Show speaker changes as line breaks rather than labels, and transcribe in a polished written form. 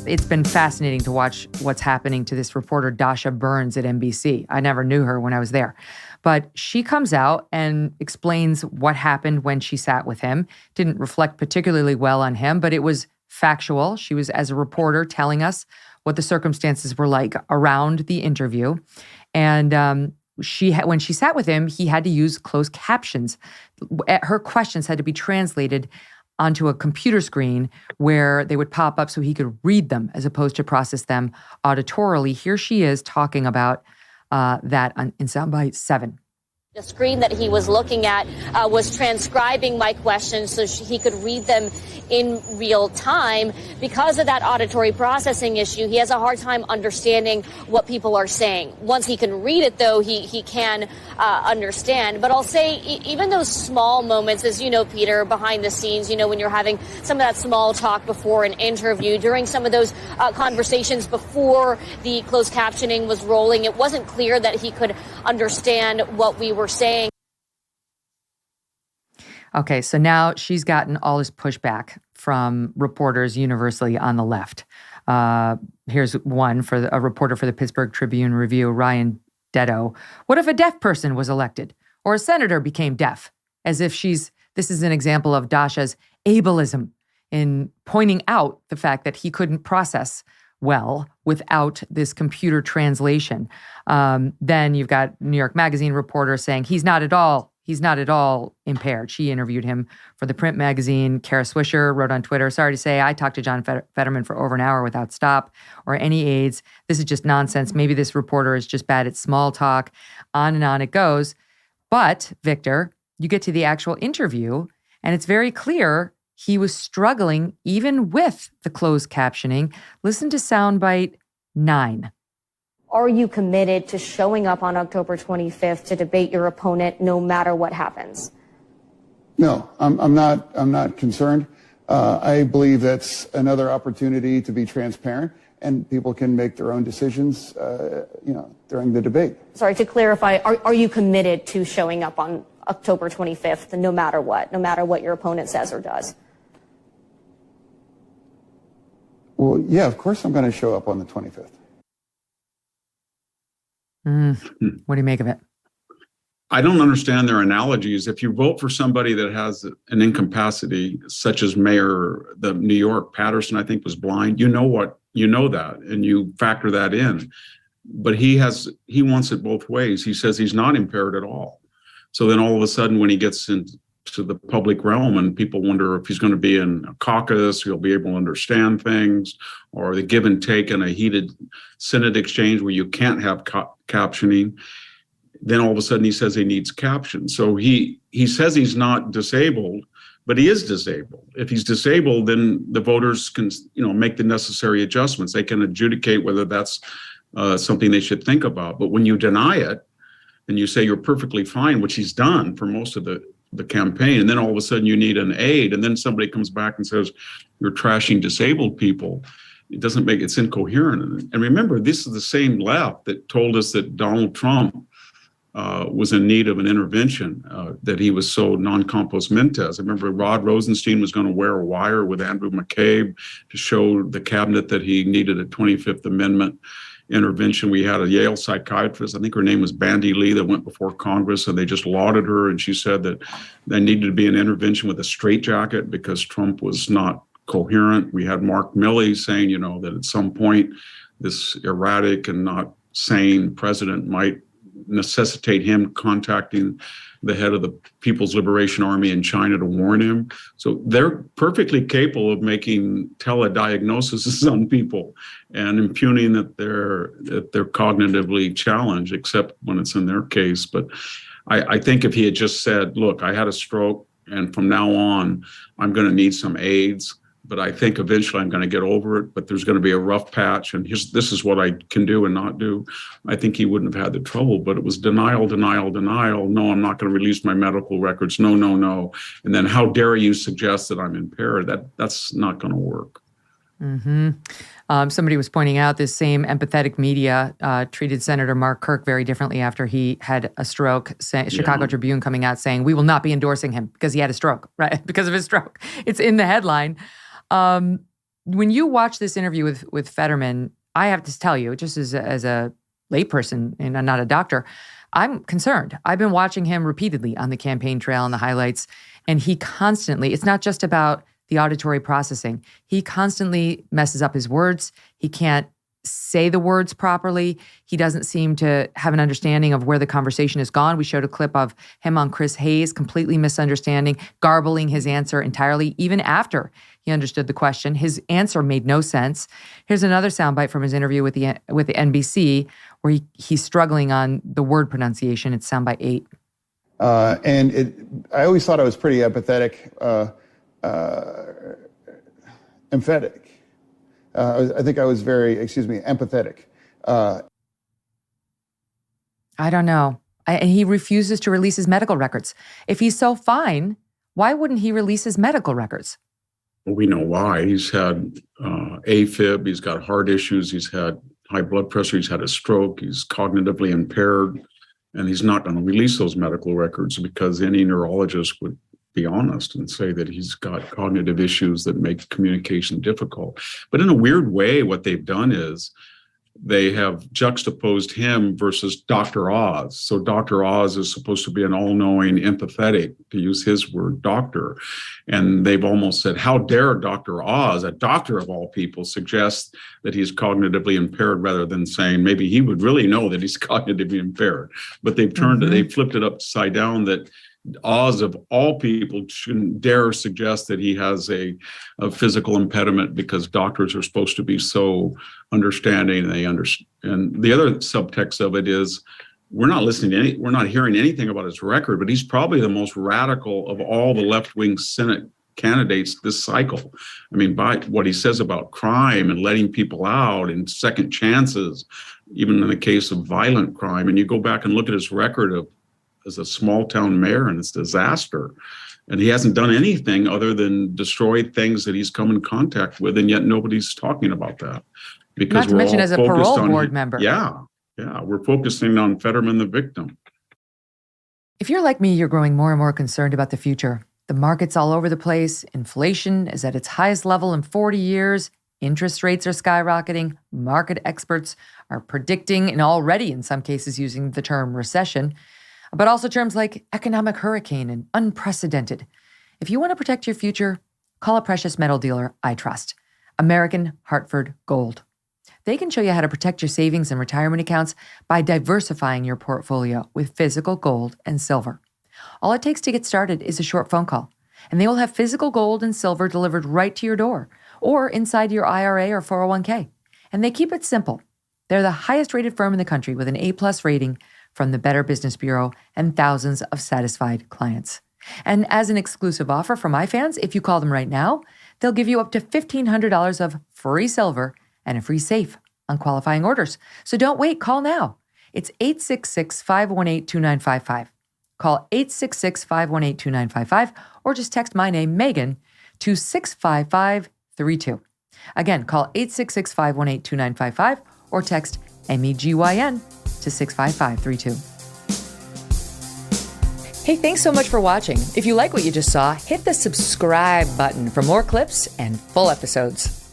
It's been fascinating to watch what's happening to this reporter, Dasha Burns at NBC. I never knew her when I was there. But she comes out and explains what happened when she sat with him. Didn't reflect particularly well on him, but it was factual. She was, as a reporter, telling us what the circumstances were like around the interview. And when she sat with him, he had to use closed captions. Her questions had to be translated onto a computer screen where they would pop up so he could read them as opposed to process them auditorily. Here she is talking about that in Soundbite 7.
The screen that he was looking at was transcribing my questions so he could read them in real time. Because of that auditory processing issue, he has a hard time understanding what people are saying. Once he can read it, though, he can understand. But I'll say even those small moments, as you know, Peter, behind the scenes, when you're having some of that small talk before an interview, during some of those conversations before the closed captioning was rolling, it wasn't clear that he could understand what we were saying.
Okay, so now she's gotten all this pushback from reporters universally on the left. Here's one for a reporter for the Pittsburgh Tribune-Review, Ryan Detto. What if a deaf person was elected or a senator became deaf? As if this is an example of Dasha's ableism in pointing out the fact that he couldn't process well without this computer translation. Then you've got New York Magazine reporter saying he's not at all impaired. She interviewed him for the print magazine. Kara Swisher wrote on Twitter, sorry to say, I talked to John Fetterman for over an hour without stop or any aids. This is just nonsense. Maybe this reporter is just bad at small talk. On and on it goes. But, Victor, you get to the actual interview, and it's very clear he was struggling even with the closed captioning. Listen to Soundbite 9.
Are you committed to showing up on October 25th to debate your opponent no matter what happens?
No, I'm not concerned. I believe that's another opportunity to be transparent, and people can make their own decisions, during the debate.
Sorry, to clarify, are you committed to showing up on October 25th no matter what your opponent says or does?
Well, yeah, of course I'm going to show up on the 25th.
What do you make of it?
I don't understand their analogies. If you vote for somebody that has an incapacity, such as Mayor the New York Patterson, I think was blind, you know that, and you factor that in. But he wants it both ways. He says he's not impaired at all. So then all of a sudden, when he gets into the public realm and people wonder if he's going to be in a caucus, he'll be able to understand things, or the give and take in a heated Senate exchange where you can't have captioning. Then all of a sudden he says he needs captions. So he says he's not disabled, but he is disabled. If he's disabled, then the voters can, make the necessary adjustments. They can adjudicate whether that's something they should think about. But when you deny it and you say you're perfectly fine, which he's done for most of the campaign, and then all of a sudden you need an aid, and then somebody comes back and says you're trashing disabled people, it's incoherent. And remember, this is the same left that told us that Donald Trump was in need of an intervention, that he was so non-compos mentis. I remember Rod Rosenstein was going to wear a wire with Andrew McCabe to show the cabinet that he needed a 25th Amendment intervention. We had a Yale psychiatrist, I think her name was Bandy Lee, that went before Congress, and they just lauded her, and she said that there needed to be an intervention with a straitjacket because Trump was not coherent. We had Mark Milley saying, that at some point this erratic and not sane president might necessitate him contacting the head of the People's Liberation Army in China to warn him. So they're perfectly capable of making telediagnoses on people and impugning that they're cognitively challenged, except when it's in their case. But I think if he had just said, look, I had a stroke, and from now on, I'm going to need some aids, but I think eventually I'm going to get over it, but there's going to be a rough patch, and this is what I can do and not do, I think he wouldn't have had the trouble. But it was denial, denial, denial. No, I'm not going to release my medical records. No, no, no. And then how dare you suggest that I'm impaired? That's not going to work.
Mm-hmm. Somebody was pointing out this same empathetic media treated Senator Mark Kirk very differently after he had a stroke. Chicago Tribune coming out saying, we will not be endorsing him because he had a stroke, right? Because of his stroke. It's in the headline. when you watch this interview with Fetterman, I have to tell you, just as a layperson and I'm not a doctor, I'm concerned. I've been watching him repeatedly on the campaign trail and the highlights, and he constantly, it's not just about the auditory processing. He constantly messes up his words. He can't say the words properly. He doesn't seem to have an understanding of where the conversation has gone. We showed a clip of him on Chris Hayes, completely misunderstanding, garbling his answer entirely, even after he understood the question. His answer made no sense. Here's another soundbite from his interview with the NBC, where he's struggling on the word pronunciation. It's soundbite 8.
I always thought I was pretty emphatic. I think I was very, empathetic.
I don't know. And he refuses to release his medical records. If he's so fine, why wouldn't he release his medical records?
Well, we know why. He's had AFib, he's got heart issues, he's had high blood pressure, he's had a stroke, he's cognitively impaired, and he's not going to release those medical records because any neurologist would be honest and say that he's got cognitive issues that make communication difficult. But in a weird way, what they've done is they have juxtaposed him versus Dr. Oz. So Dr. Oz is supposed to be an all-knowing, empathetic, to use his word, doctor. And they've almost said, how dare Dr. Oz, a doctor of all people, suggest that he's cognitively impaired, rather than saying maybe he would really know that he's cognitively impaired. But they've turned it, they flipped it upside down, that Oz of all people shouldn't dare suggest that he has a physical impediment, because doctors are supposed to be so understanding. And the other subtext of it is we're not hearing anything about his record, but he's probably the most radical of all the left-wing Senate candidates this cycle. I mean, by what he says about crime and letting people out and second chances, even in the case of violent crime. And you go back and look at his record as a small town mayor, and it's disaster. And he hasn't done anything other than destroy things that he's come in contact with, and yet nobody's talking about that. Because
not to mention as a parole board member.
Yeah, we're focusing on Fetterman, the victim.
If you're like me, you're growing more and more concerned about the future. The market's all over the place. Inflation is at its highest level in 40 years. Interest rates are skyrocketing. Market experts are predicting, and already in some cases using the term recession, but also terms like economic hurricane and unprecedented. If you want to protect your future, call a precious metal dealer I trust, American Hartford Gold. They can show you how to protect your savings and retirement accounts by diversifying your portfolio with physical gold and silver. All it takes to get started is a short phone call, and they will have physical gold and silver delivered right to your door or inside your IRA or 401k. And they keep it simple. They're the highest rated firm in the country with an A+ rating from the Better Business Bureau and thousands of satisfied clients. And as an exclusive offer for my fans, if you call them right now, they'll give you up to $1,500 of free silver and a free safe on qualifying orders. So don't wait, call now. It's 866-518-2955. Call 866-518-2955 or just text my name, Megyn, to 65532. Again, call 866-518-2955 or text MEGYN to 65532. Hey, thanks so much for watching. If you like what you just saw, hit the subscribe button for more clips and full episodes.